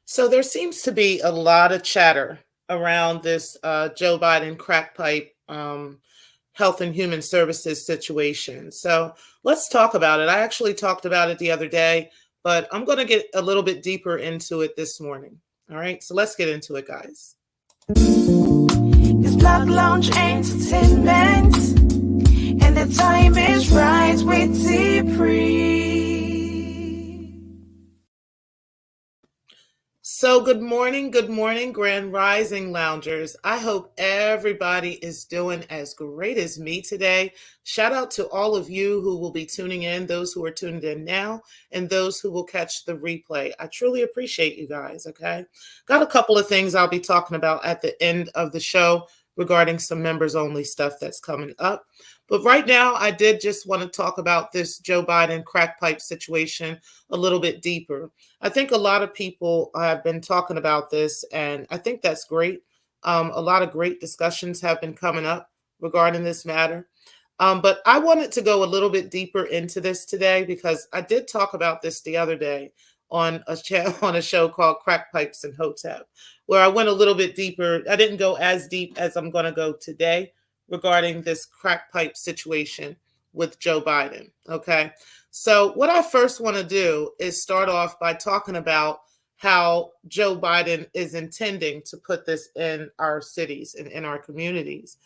So there seems to be a lot of chatter around this Joe Biden crack pipe health and human services situation. So let's talk about it. I actually talked about it the other day, but I'm going to get a little bit deeper into it this morning. All right, so let's get into it, guys. It's Black Lounge Entertainment, and the time is right with Zipri. So, good morning, Grand Rising Loungers. I hope everybody is doing as great as me today. Shout out to all of you who will be tuning in, those who are tuned in now, and those who will catch the replay. I truly appreciate you guys, okay? Got a couple of things I'll be talking about at the end of the show regarding some members only stuff that's coming up. But right now, I did just want to talk about this Joe Biden crack pipe situation a little bit deeper. I think a lot of people have been talking about this, and I think that's great. A lot of great discussions have been coming up regarding this matter. But I wanted to go a little bit deeper into this today because I did talk about this the other day on on a show called Crack Pipes and Hotep, where I went a little bit deeper. I didn't go as deep as I'm going to go today regarding this crack pipe situation with Joe Biden. Okay. So, what I first want to do is start off by talking about how Joe Biden is intending to put this in our cities and in our communities.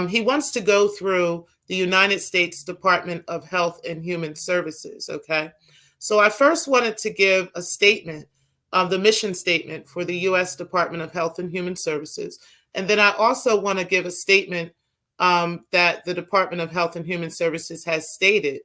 He wants to go through the United States Department of Health and Human Services. Okay. So, I first wanted to give a statement, the mission statement for the U.S. Department of Health and Human Services. And then I also want to give a statement that the Department of Health and Human Services has stated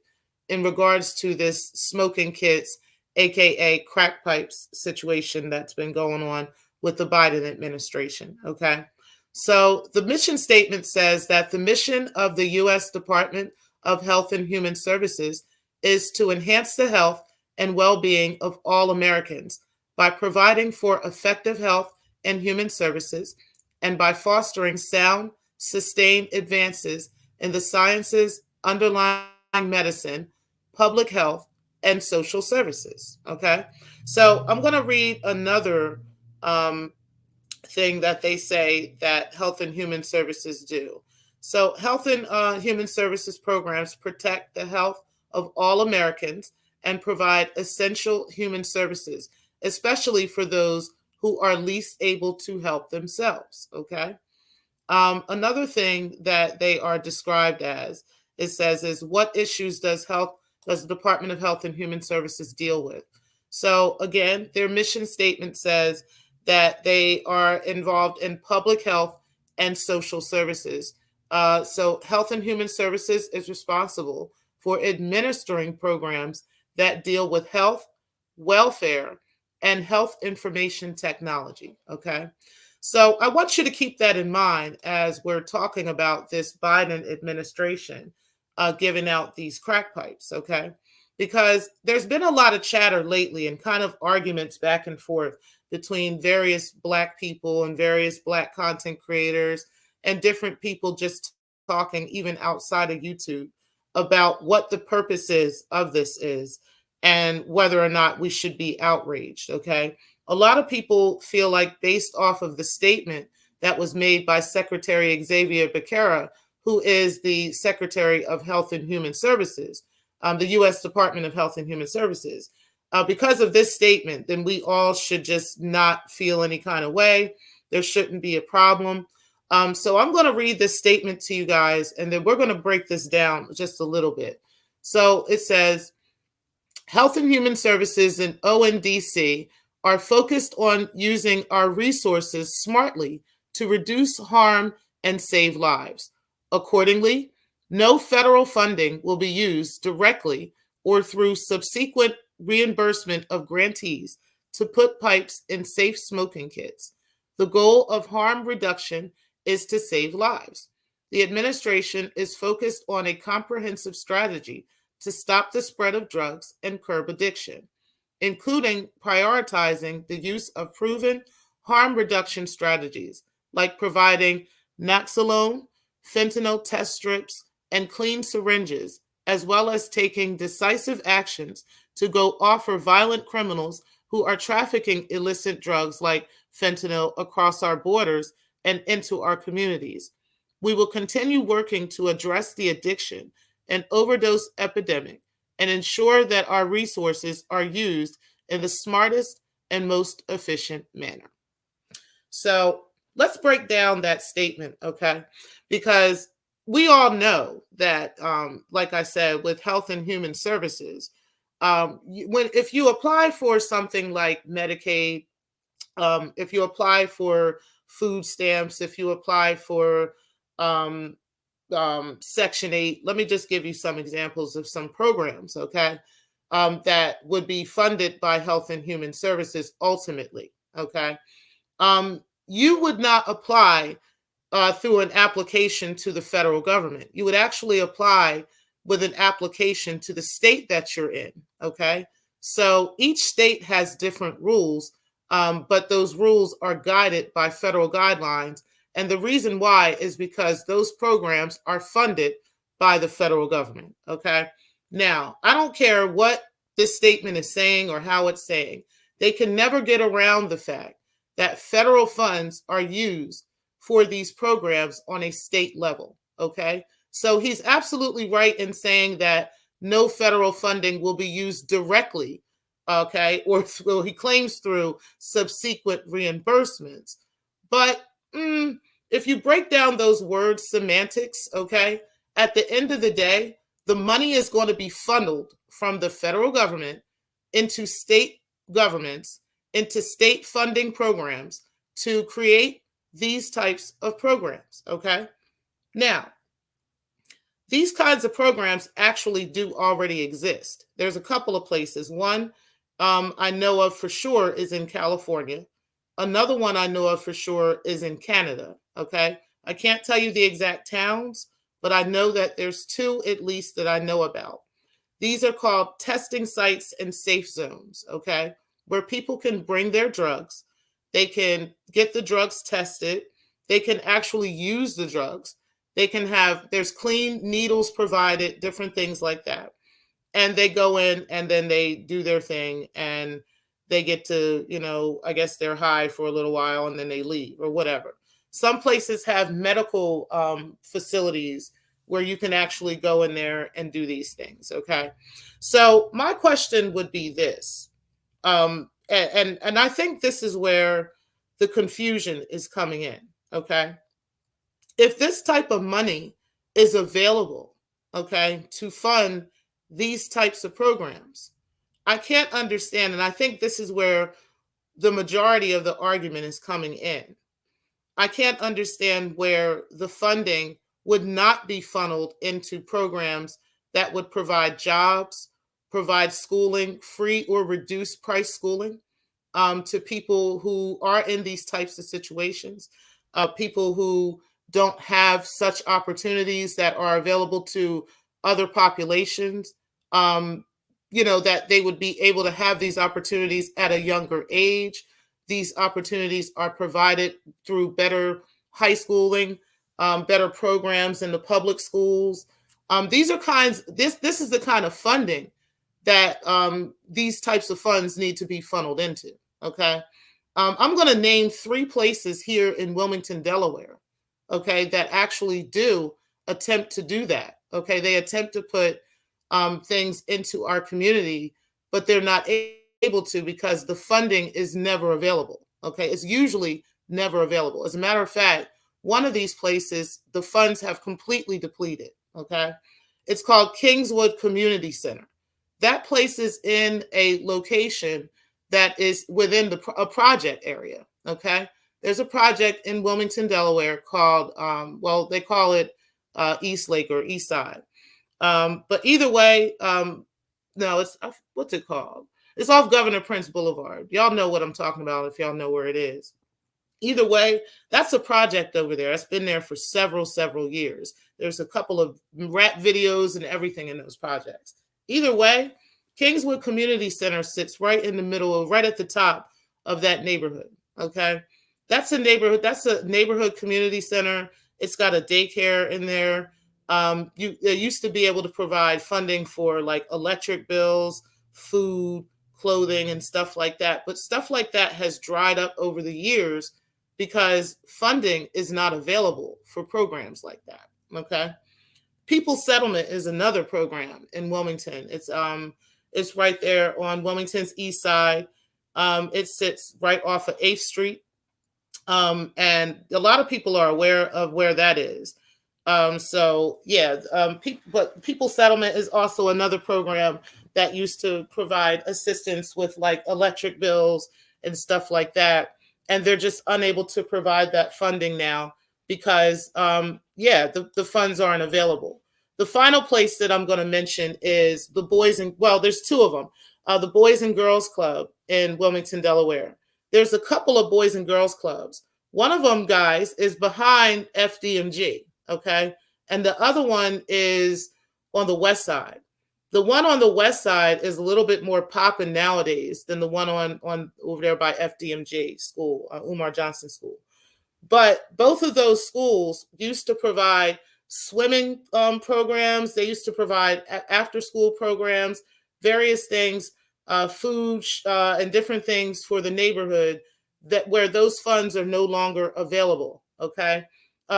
in regards to this smoking kits, aka crack pipes situation that's been going on with the Biden administration. Okay. So the mission statement says that the mission of the U.S. Department of Health and Human Services is to enhance the health and well being of all Americans by providing for effective health and human services and by fostering sound, sustained advances in the sciences underlying medicine, public health, and social services. Okay. So I'm going to read another thing that they say that Health and Human Services do. So, Health and Human Services programs protect the health of all Americans and provide essential human services, especially for those who are least able to help themselves. Okay. Another thing that they are described as, it says, is what issues does the Department of Health and Human Services deal with? So again, their mission statement says that they are involved in public health and social services. So Health and Human Services is responsible for administering programs that deal with health, welfare, and health information technology. Okay. So I want you to keep that in mind as we're talking about this Biden administration giving out these crack pipes, okay? Because there's been a lot of chatter lately and kind of arguments back and forth between various Black people and various Black content creators and different people just talking even outside of YouTube about what the purpose is of this is and whether or not we should be outraged, okay? A lot of people feel like, based off of the statement that was made by Secretary Xavier Becerra, who is the Secretary of Health and Human Services, the U.S. Department of Health and Human Services, because of this statement, then we all should just not feel any kind of way. There shouldn't be a problem. So I'm going to read this statement to you guys, and then we're going to break this down just a little bit. So it says, Health and Human Services and ONDC are focused on using our resources smartly to reduce harm and save lives. Accordingly, no federal funding will be used directly or through subsequent reimbursement of grantees to put pipes in safe smoking kits. The goal of harm reduction is to save lives. The administration is focused on a comprehensive strategy to stop the spread of drugs and curb addiction, including prioritizing the use of proven harm reduction strategies like providing Naloxone, fentanyl test strips, and clean syringes, as well as taking decisive actions to go offer violent criminals who are trafficking illicit drugs like fentanyl across our borders and into our communities. We will continue working to address the addiction and overdose epidemic and ensure that our resources are used in the smartest and most efficient manner. So let's break down that statement, okay? Because we all know that, like I said, with Health and Human Services, if you apply for something like Medicaid, if you apply for food stamps, if you apply for um, Section 8, let me just give you some examples of some programs, okay, that would be funded by Health and Human Services ultimately, okay? You would not apply through an application to the federal government. You would actually apply with an application to the state that you're in. Okay. So each state has different rules, but those rules are guided by federal guidelines. And the reason why is because those programs are funded by the federal government. Okay. Now, I don't care what this statement is saying or how it's saying, they can never get around the fact that federal funds are used for these programs on a state level. Okay. So he's absolutely right in saying that no federal funding will be used directly, okay, or he claims through subsequent reimbursements. But if you break down those words semantics, okay, at the end of the day, the money is going to be funneled from the federal government into state governments, into state funding programs to create these types of programs, okay? Now, these kinds of programs actually do already exist. There's a couple of places. One I know of for sure is in California. Another one I know of for sure is in Canada, okay? I can't tell you the exact towns, but I know that there's two at least that I know about. These are called testing sites and safe zones, okay? Where people can bring their drugs. They can get the drugs tested. They can actually use the drugs. They can there's clean needles provided, different things like that. And they go in and then they do their thing and they get to, I guess they're high for a little while and then they leave or whatever. Some places have medical facilities where you can actually go in there and do these things, okay? So my question would be this, and I think this is where the confusion is coming in, okay? If this type of money is available, okay, to fund these types of programs, I can't understand, and I think this is where the majority of the argument is coming in. I can't understand where the funding would not be funneled into programs that would provide jobs, provide schooling, free or reduced price schooling to people who are in these types of situations, people who don't have such opportunities that are available to other populations, that they would be able to have these opportunities at a younger age. These opportunities are provided through better high schooling, better programs in the public schools. This is the kind of funding that these types of funds need to be funneled into, okay? I'm going to name 3 places here in Wilmington, Delaware, okay, that actually do attempt to do that, okay? They attempt to put things into our community, but they're not able to because the funding is never available, okay? It's usually never available. As a matter of fact, one of these places, the funds have completely depleted, okay? It's called Kingswood Community Center. That place is in a location that is within a project area, okay? There's a project in Wilmington, Delaware called, they call it East Lake or East Side. But either way, no, what's it called? It's off Governor Prince Boulevard. Y'all know what I'm talking about if y'all know where it is. Either way, that's a project over there. It's been there for several years. There's a couple of rap videos and everything in those projects. Either way, Kingswood Community Center sits right in the middle, right at the top of that neighborhood, okay? That's a neighborhood community center. It's got a daycare in there. They used to be able to provide funding for like electric bills, food, clothing and stuff like that. But stuff like that has dried up over the years because funding is not available for programs like that. Okay. People Settlement is another program in Wilmington. It's right there on Wilmington's east side. It sits right off of 8th Street. And a lot of people are aware of where that is. So yeah, but People Settlement is also another program that used to provide assistance with like electric bills and stuff like that. And they're just unable to provide that funding now because, the funds aren't available. The final place that I'm going to mention is there's two of them, the Boys and Girls Club in Wilmington, Delaware. There's a couple of Boys and Girls Clubs. One of them, guys, is behind FDMG, okay? And the other one is on the west side. The one on the west side is a little bit more popping nowadays than the one on over there by FDMG school, Umar Johnson School. But both of those schools used to provide swimming programs. They used to provide after-school programs, various things, food and different things for the neighborhood where those funds are no longer available, okay,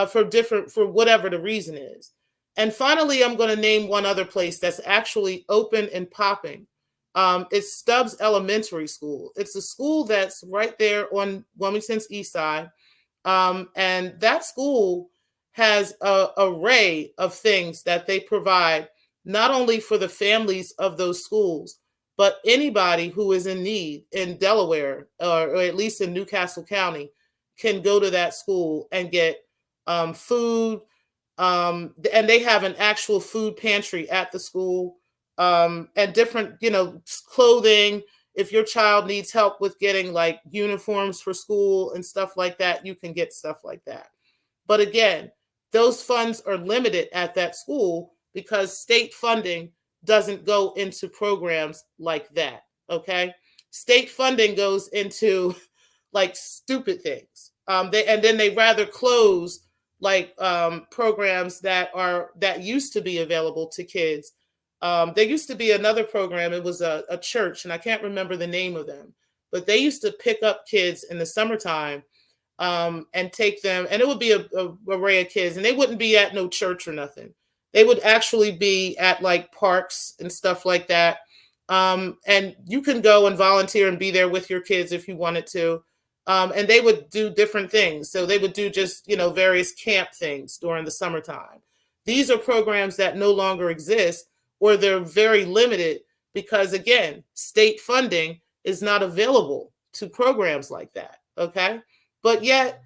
for whatever the reason is. And finally, I'm going to name one other place that's actually open and popping. It's Stubbs Elementary School. It's a school that's right there on Wilmington's east side. And that school has an array of things that they provide, not only for the families of those schools, but anybody who is in need in Delaware, or at least in Newcastle County, can go to that school and get food. And they have an actual food pantry at the school, and different, clothing. If your child needs help with getting like uniforms for school and stuff like that, you can get stuff like that. But again, those funds are limited at that school because state funding doesn't go into programs like that. Okay. State funding goes into like stupid things. Then they rather close like programs that used to be available to kids. There used to be another program. It was a church, and I can't remember the name of them, but they used to pick up kids in the summertime and take them, and it would be a array of kids, and they wouldn't be at no church or nothing. They would actually be at like parks and stuff like that. And you can go and volunteer and be there with your kids if you wanted to. And they would do different things. So they would do just, various camp things during the summertime. These are programs that no longer exist, or they're very limited because, again, state funding is not available to programs like that. Okay. But yet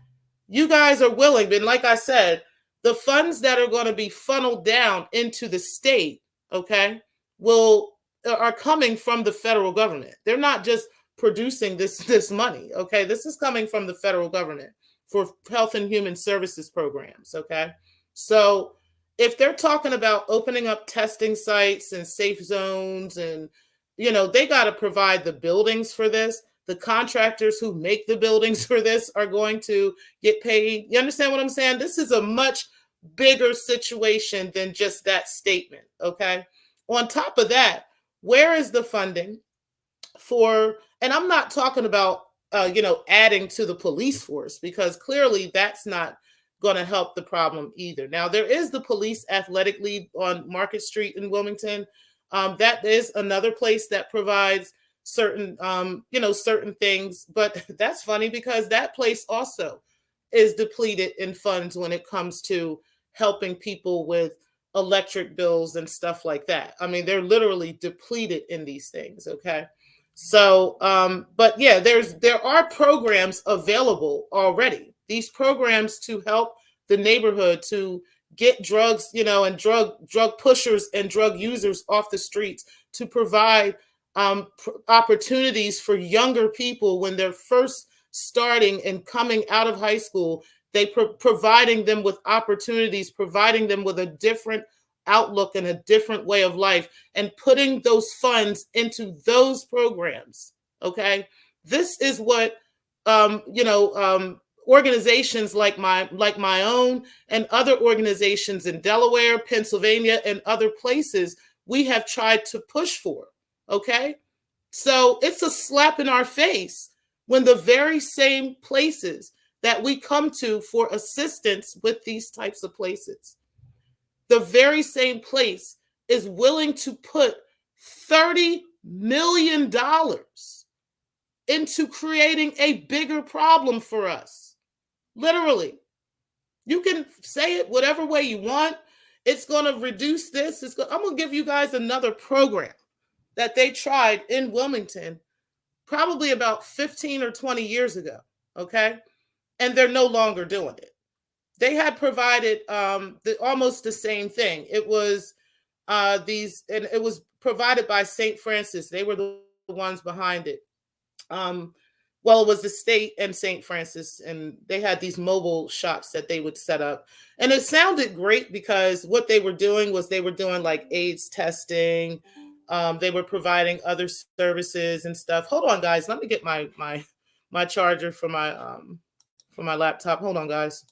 you guys are willing. And like I said, the funds that are going to be funneled down into the state, okay, are coming from the federal government. They're not just producing this money, okay? This is coming from the federal government for health and human services programs, okay? So if they're talking about opening up testing sites and safe zones and, they got to provide the buildings for this. The contractors who make the buildings for this are going to get paid. You understand what I'm saying? This is a much bigger situation than just that statement, okay? On top of that, where is the funding for, and I'm not talking about, adding to the police force, because clearly that's not going to help the problem either. Now, there is the Police Athletic League on Market Street in Wilmington. That is another place that provides certain, certain things, but that's funny because that place also is depleted in funds when it comes to helping people with electric bills and stuff like that. I mean, they're literally depleted in these things. Okay. So, but yeah, there are programs available already. These programs to help the neighborhood to get drugs, and drug pushers and drug users off the streets, to provide opportunities for younger people when they're first starting and coming out of high school. They providing them with opportunities, providing them with a different outlook and a different way of life, and putting those funds into those programs. Okay, this is what organizations like my own and other organizations in Delaware, Pennsylvania, and other places we have tried to push for. Okay, So it's a slap in our face when the very same places that we come to for assistance with these types of places, the very same place is willing to put $30 million into creating a bigger problem for us. Literally. You can say it whatever way you want. It's going to reduce this. I'm going to give you guys another program that they tried in Wilmington probably about 15 or 20 years ago. Okay. And they're no longer doing it. They had provided almost the same thing. It was and it was provided by St. Francis. They were the ones behind it. Well, it was the state and St. Francis, and they had these mobile shops that they would set up. And it sounded great because what they were doing was they were doing like AIDS testing. They were providing other services and stuff. Hold on, guys. Let me get my charger for my laptop. Hold on, guys.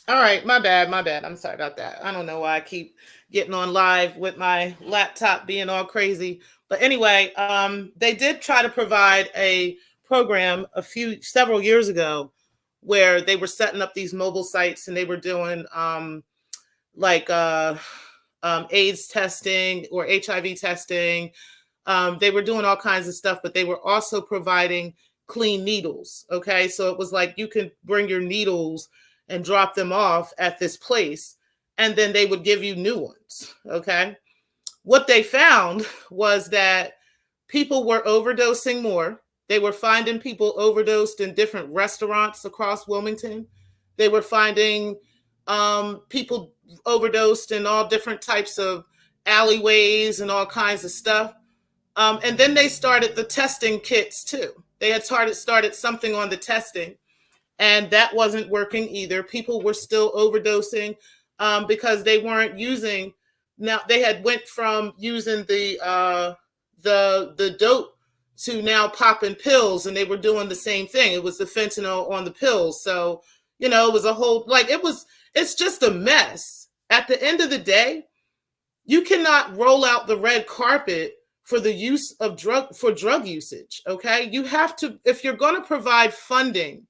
All right, my bad, my bad. I'm sorry about that. I don't know why I keep getting on live with my laptop being all crazy. But anyway, they did try to provide a program several years ago where they were setting up these mobile sites and they were doing like AIDS testing or HIV testing. They were doing all kinds of stuff, but they were also providing clean needles. Okay, so it was like you can bring your needles and drop them off at this place, and then they would give you new ones. Okay. What they found was that people were overdosing more. They were finding people overdosed in different restaurants across Wilmington. They were finding people overdosed in all different types of alleyways and all kinds of stuff. And then they started the testing kits too. They had started something on the testing, and that wasn't working either. People were still overdosing because they weren't using. Now they had went from using the dope to now popping pills, and they were doing the same thing. It was the fentanyl on the pills, so it was a whole it's just a mess. At the end of the day, you cannot roll out the red carpet for the use of drug usage. Okay, you have to, if you're going to provide funding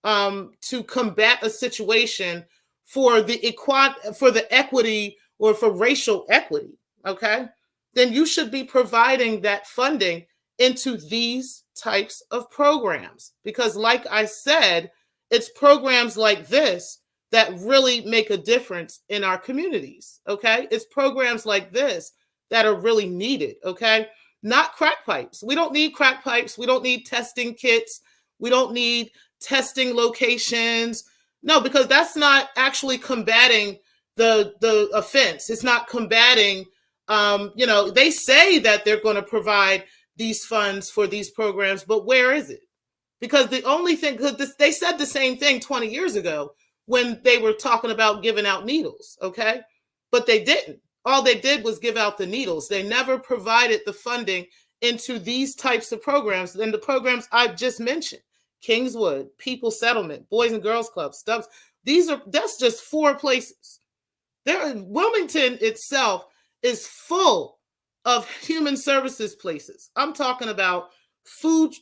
to combat a situation for the equity or for racial equity, okay, then you should be providing that funding into these types of programs. Because like I said, it's programs like this that really make a difference in our communities, okay? It's programs like this that are really needed, okay? Not crack pipes. We don't need crack pipes. We don't need testing kits. We don't need testing locations. No, because that's not actually combating the offense. It's not combating, they say that they're going to provide these funds for these programs, but where is it? Because the only thing, because they said the same thing 20 years ago when they were talking about giving out needles, okay? But they didn't. All they did was give out the needles. They never provided the funding into these types of programs. And the programs I just mentioned, Kingswood, People Settlement, Boys and Girls Club, Stubbs, that's just 4 places. Wilmington itself is full of human services places. I'm talking about food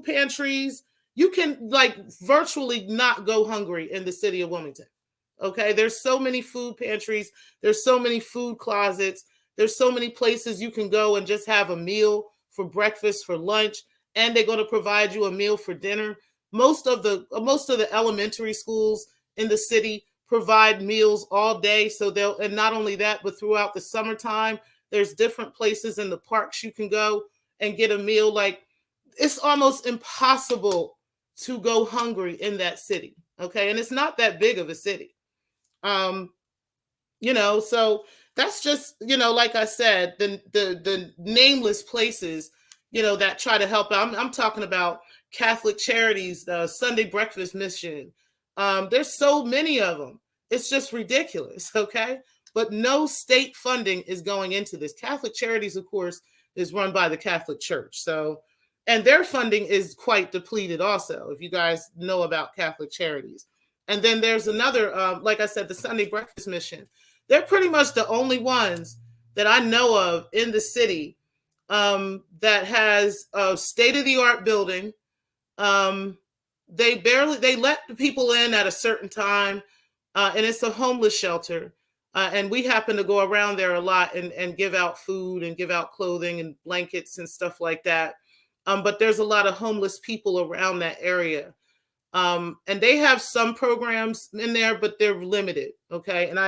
pantries. You can virtually not go hungry in the city of Wilmington. Okay, there's so many food pantries. There's so many food closets. There's so many places you can go and just have a meal for breakfast, for lunch, and they're going to provide you a meal for dinner. Most of the elementary schools in the city provide meals all day. So and not only that, but throughout the summertime, there's different places in the parks you can go and get a meal. Like, it's almost impossible to go hungry in that city. Okay. And it's not that big of a city. Um, so that's just, like I said, the nameless places, that try to help out. I'm talking about Catholic Charities, the Sunday Breakfast Mission. There's so many of them. It's just ridiculous. Okay. But no state funding is going into this. Catholic Charities, of course, is run by the Catholic Church. So, and their funding is quite depleted also, if you guys know about Catholic Charities. And then there's another, like I said, the Sunday Breakfast Mission. They're pretty much the only ones that I know of in the city that has a state-of-the-art building. They let the people in at a certain time, and it's a homeless shelter. And we happen to go around there a lot and give out food and give out clothing and blankets and stuff like that. But there's a lot of homeless people around that area. And they have some programs in there, but they're limited. Okay. And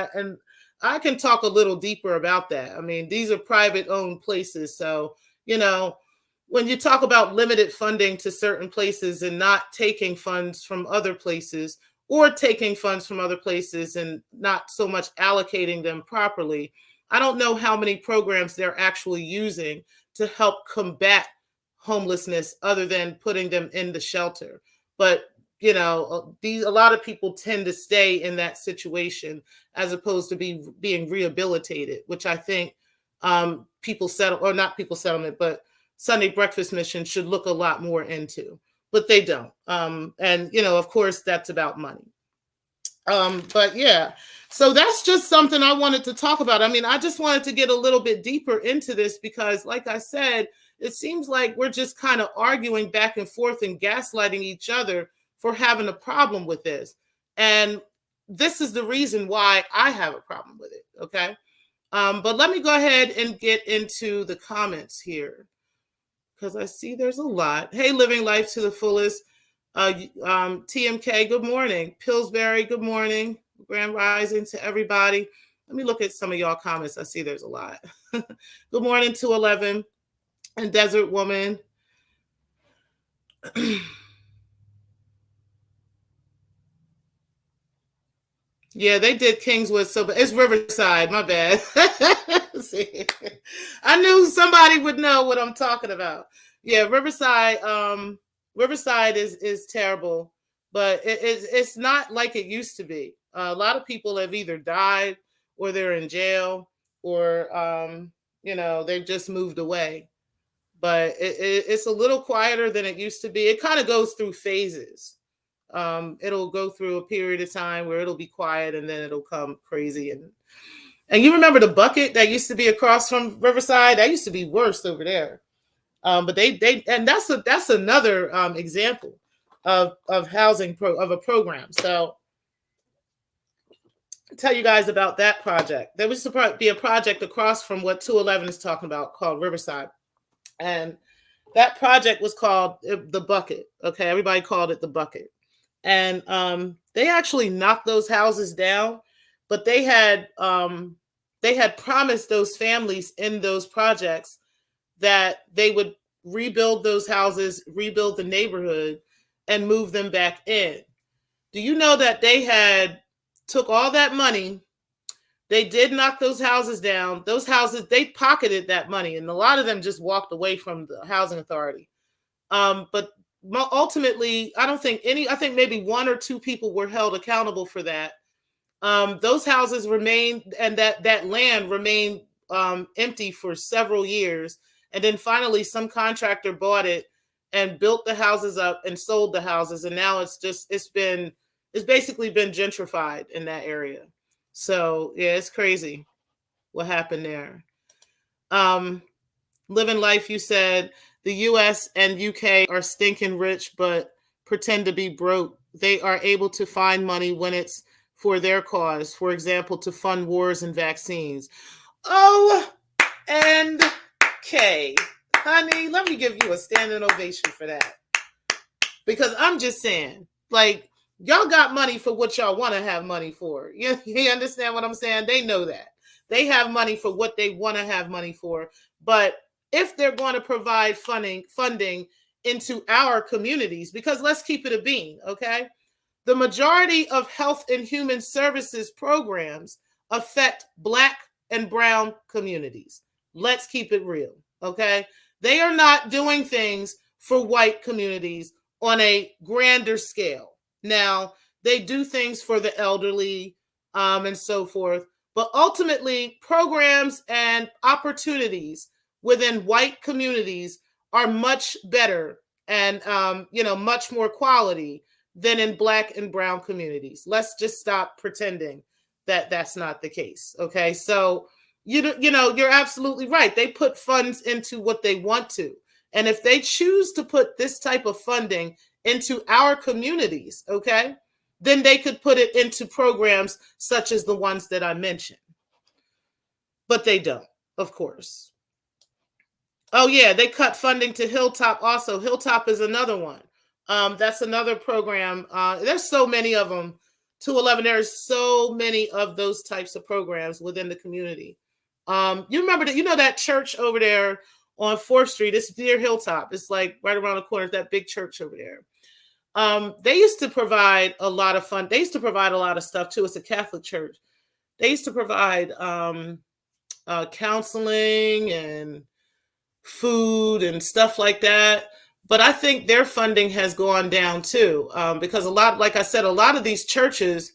I can talk a little deeper about that. I mean, these are private owned places. So, when you talk about limited funding to certain places and not taking funds from other places, or taking funds from other places and not so much allocating them properly, I don't know how many programs they're actually using to help combat homelessness other than putting them in the shelter. But a lot of people tend to stay in that situation as opposed to being rehabilitated, which I think but Sunday Breakfast Mission should look a lot more into, but they don't. And of course, that's about money. But yeah, so that's just something I wanted to talk about. I mean, I just wanted to get a little bit deeper into this because, like I said, it seems like we're just kind of arguing back and forth and gaslighting each other for having a problem with this. And this is the reason why I have a problem with it. Okay. But let me go ahead and get into the comments here, because I see there's a lot. Hey, Living Life to the Fullest. TMK, good morning. Pillsbury, good morning. Grand Rising to everybody. Let me look at some of y'all comments. I see there's a lot. Good morning to 11 and Desert Woman. Yeah, they did Kingswood, so it's Riverside. My bad. See, I knew somebody would know what I'm talking about. Yeah, Riverside. Riverside is terrible, but it's not like it used to be. A lot of people have either died or they're in jail, or they've just moved away. But it's a little quieter than it used to be. It kind of goes through phases. It'll go through a period of time where it'll be quiet and then it'll come crazy. And you remember the Bucket that used to be across from Riverside? That used to be worse over there. But and that's another example of housing of a program. So I'll tell you guys about that project. There was to be a project across from what 211 is talking about called Riverside. And that project was called the Bucket. Okay, everybody called it the Bucket. And they actually knocked those houses down, but they had promised those families in those projects that they would rebuild those houses, rebuild the neighborhood, and move them back in. Do you know that they had took all that money? They did knock those houses down. Those houses, they pocketed that money, and a lot of them just walked away from the housing authority. But ultimately, I think maybe one or two people were held accountable for that. Those houses remained, and that land remained empty for several years. And then finally, some contractor bought it and built the houses up and sold the houses. And now it's basically been gentrified in that area. So yeah, it's crazy what happened there. Living Life, you said the US and UK are stinking rich, but pretend to be broke. They are able to find money when it's for their cause. For example, to fund wars and vaccines. Oh, and Okay, honey, let me give you a standing ovation for that. Because I'm just saying, like, y'all got money for what y'all want to have money for. You understand what I'm saying? They know that. They have money for what they want to have money for. But if they're going to provide funding into our communities, because let's keep it a bean, okay? The majority of health and human services programs affect Black and brown communities. Let's keep it real, okay? They are not doing things for white communities on a grander scale. Now, they do things for the elderly and so forth, but ultimately, programs and opportunities within white communities are much better and much more quality than in Black and brown communities. Let's just stop pretending that that's not the case. Okay, so you're absolutely right. They put funds into what they want to, and if they choose to put this type of funding into our communities, okay, then they could put it into programs such as the ones that I mentioned. But they don't, of course. Oh yeah, they cut funding to Hilltop also. Hilltop is another one. That's another program. There's so many of them. 211, there's so many of those types of programs within the community. You remember that, that church over there on 4th Street, it's near Hilltop. It's like right around the corner, that big church over there. They used to provide a lot of fun. They used to provide a lot of stuff too. It's a Catholic church. They used to provide counseling and food and stuff like that. But I think their funding has gone down too, because like I said, a lot of these churches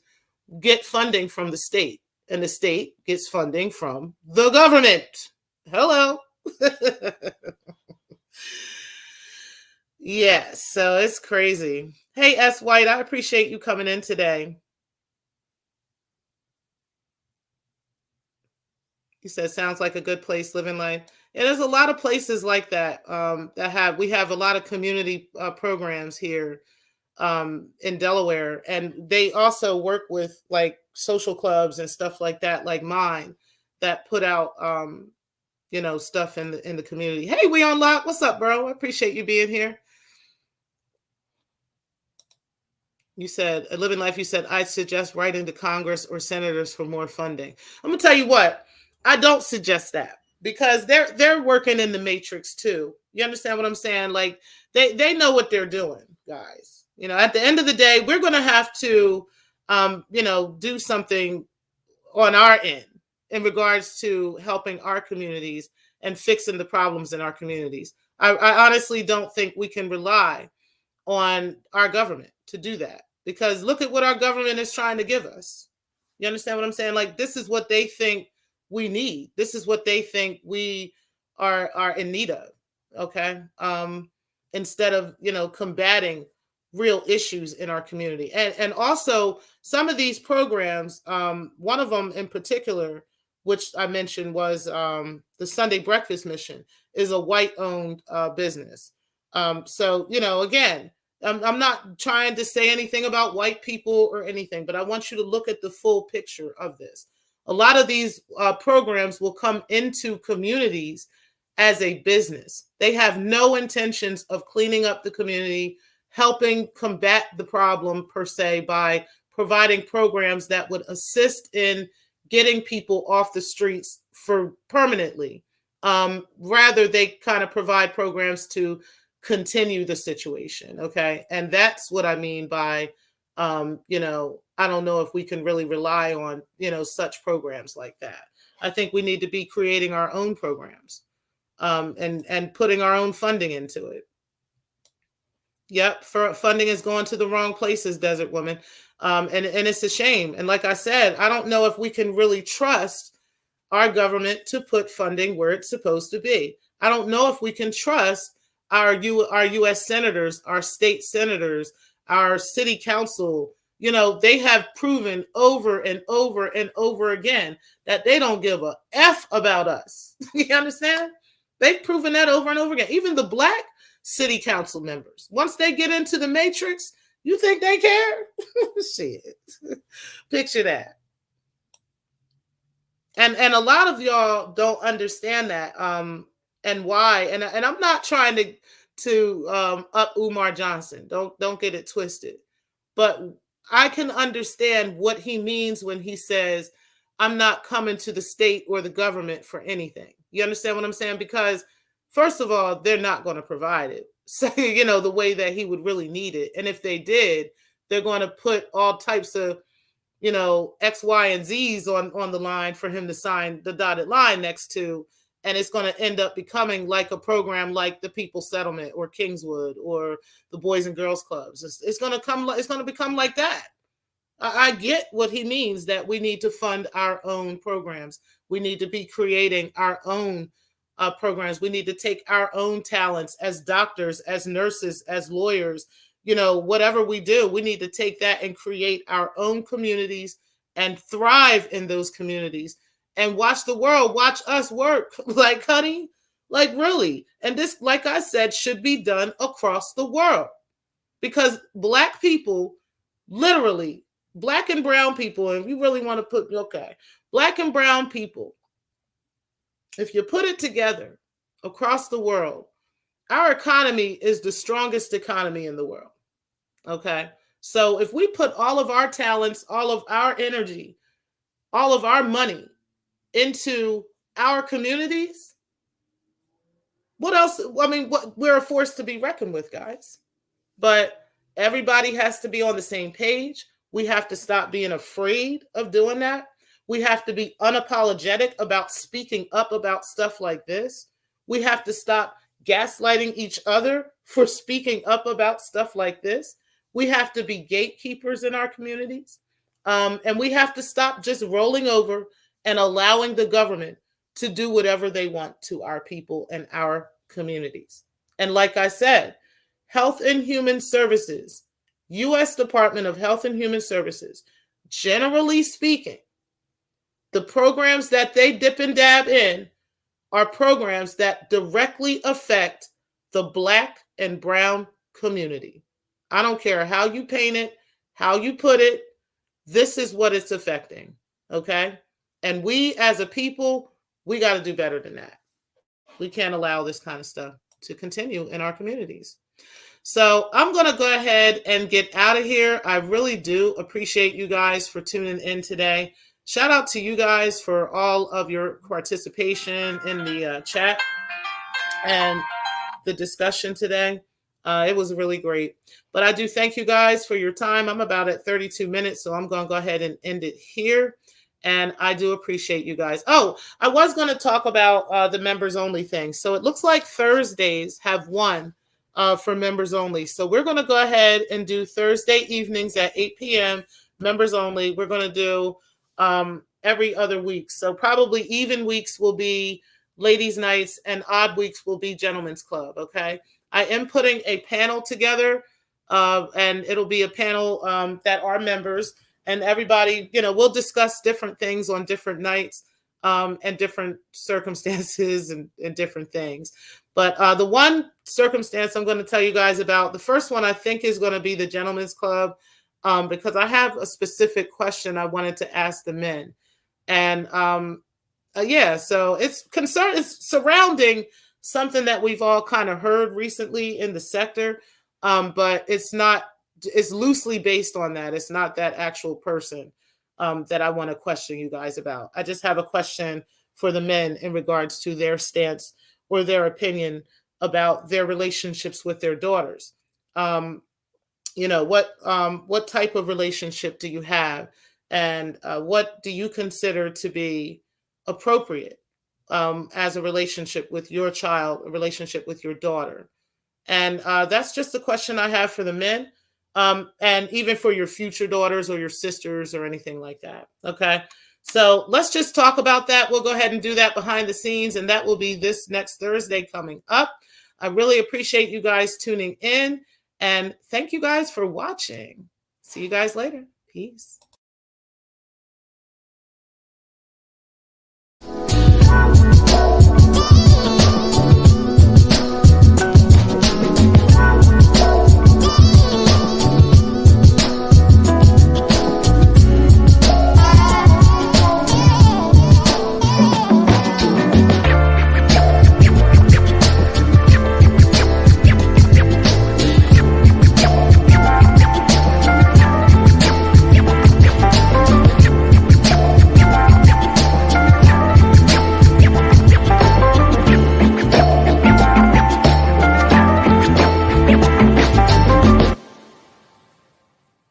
get funding from the state, and the state gets funding from the government. Hello. Yes, so it's crazy. Hey, S. White, I appreciate you coming in today. You said sounds like a good place living life. Yeah, there's a lot of places like that we have a lot of community programs here in Delaware, and they also work with like social clubs and stuff like that, like mine, that put out stuff in the community. Hey, we on lock. What's up, bro? I appreciate you being here. You said living life. You said I'd suggest writing to Congress or senators for more funding. I'm gonna tell you what. I don't suggest that, because they're working in the matrix too. You understand what I'm saying? Like they know what they're doing, guys. At the end of the day, we're going to have to, do something on our end in regards to helping our communities and fixing the problems in our communities. I honestly don't think we can rely on our government to do that, because look at what our government is trying to give us. You understand what I'm saying? Like, this is what they think we need. This is what they think we are in need of. Okay. Instead of, combating real issues in our community. And also some of these programs, one of them in particular, which I mentioned, was the Sunday Breakfast Mission, is a white-owned business. So, again, I'm not trying to say anything about white people or anything, but I want you to look at the full picture of this. A lot of these programs will come into communities as a business. They have no intentions of cleaning up the community, helping combat the problem per se, by providing programs that would assist in getting people off the streets for permanently. Rather, they kind of provide programs to continue the situation. Okay. And that's what I mean by, I don't know if we can really rely on, such programs like that. I think we need to be creating our own programs and putting our own funding into it. Yep, funding is going to the wrong places, Desert Woman. And it's a shame. And like I said, I don't know if we can really trust our government to put funding where it's supposed to be. I don't know if we can trust our U.S. senators, our state senators, our city council. They have proven over and over and over again that they don't give a F about us. You understand? They've proven that over and over again. Even the Black city council members, once they get into the matrix, you think they care? Shit. Picture that. And a lot of y'all don't understand that and why. And I'm not trying to up Umar Johnson. Don't get it twisted. But I can understand what he means when he says, I'm not coming to the state or the government for anything. You understand what I'm saying? Because first of all, they're not going to provide it. So, the way that he would really need it. And if they did, they're going to put all types of, X, Y, and Z's on the line for him to sign the dotted line next to. And it's going to end up becoming like a program like the People's Settlement or Kingswood or the Boys and Girls Clubs. It's going to become like that. I get what he means, that we need to fund our own programs. We need to be creating our own programs. We need to take our own talents as doctors, as nurses, as lawyers, whatever we do, we need to take that and create our own communities and thrive in those communities and watch the world, watch us work. Like, honey, like really. And this, like I said, should be done across the world, because Black people, literally, Black and brown people, and you really want to put, Black and brown people, if you put it together across the world, our economy is the strongest economy in the world. Okay. So if we put all of our talents, all of our energy, all of our money into our communities, what else? I mean, we're a force to be reckoned with, guys. But everybody has to be on the same page. We have to stop being afraid of doing that. We have to be unapologetic about speaking up about stuff like this. We have to stop gaslighting each other for speaking up about stuff like this. We have to be gatekeepers in our communities. And we have to stop just rolling over and allowing the government to do whatever they want to our people and our communities. And like I said, Health and Human Services, U.S. Department of Health and Human Services, generally speaking, the programs that they dip and dab in are programs that directly affect the Black and brown community. I don't care how you paint it, how you put it, this is what it's affecting, okay? And we as a people, we got to do better than that. We can't allow this kind of stuff to continue in our communities. So I'm going to go ahead and get out of here. I really do appreciate you guys for tuning in today. Shout out to you guys for all of your participation in the chat and the discussion today. It was really great. But I do thank you guys for your time. I'm about at 32 minutes, so I'm going to go ahead and end it here. And I do appreciate you guys. Oh, I was going to talk about the members only thing. So it looks like Thursdays have one for members only. So we're going to go ahead and do Thursday evenings at 8 p.m. members only. We're going to do every other week. So probably even weeks will be ladies' nights and odd weeks will be gentlemen's club. Okay. I am putting a panel together and it'll be a panel that are members, and everybody, we'll discuss different things on different nights and different circumstances and different things. But the one circumstance I'm going to tell you guys about, the first one I think is going to be the gentlemen's club, because I have a specific question I wanted to ask the men. And so it's surrounding something that we've all kind of heard recently in the sector, but it's loosely based on that. It's not that actual person that I want to question you guys about. I just have a question for the men in regards to their stance or their opinion about their relationships with their daughters. What type of relationship do you have? And what do you consider to be appropriate as a relationship with your child, a relationship with your daughter? And that's just a question I have for the men, and even for your future daughters or your sisters or anything like that. Okay. So let's just talk about that. We'll go ahead and do that behind the scenes, and that will be this next Thursday coming up. I really appreciate you guys tuning in, and thank you guys for watching. See you guys later. Peace.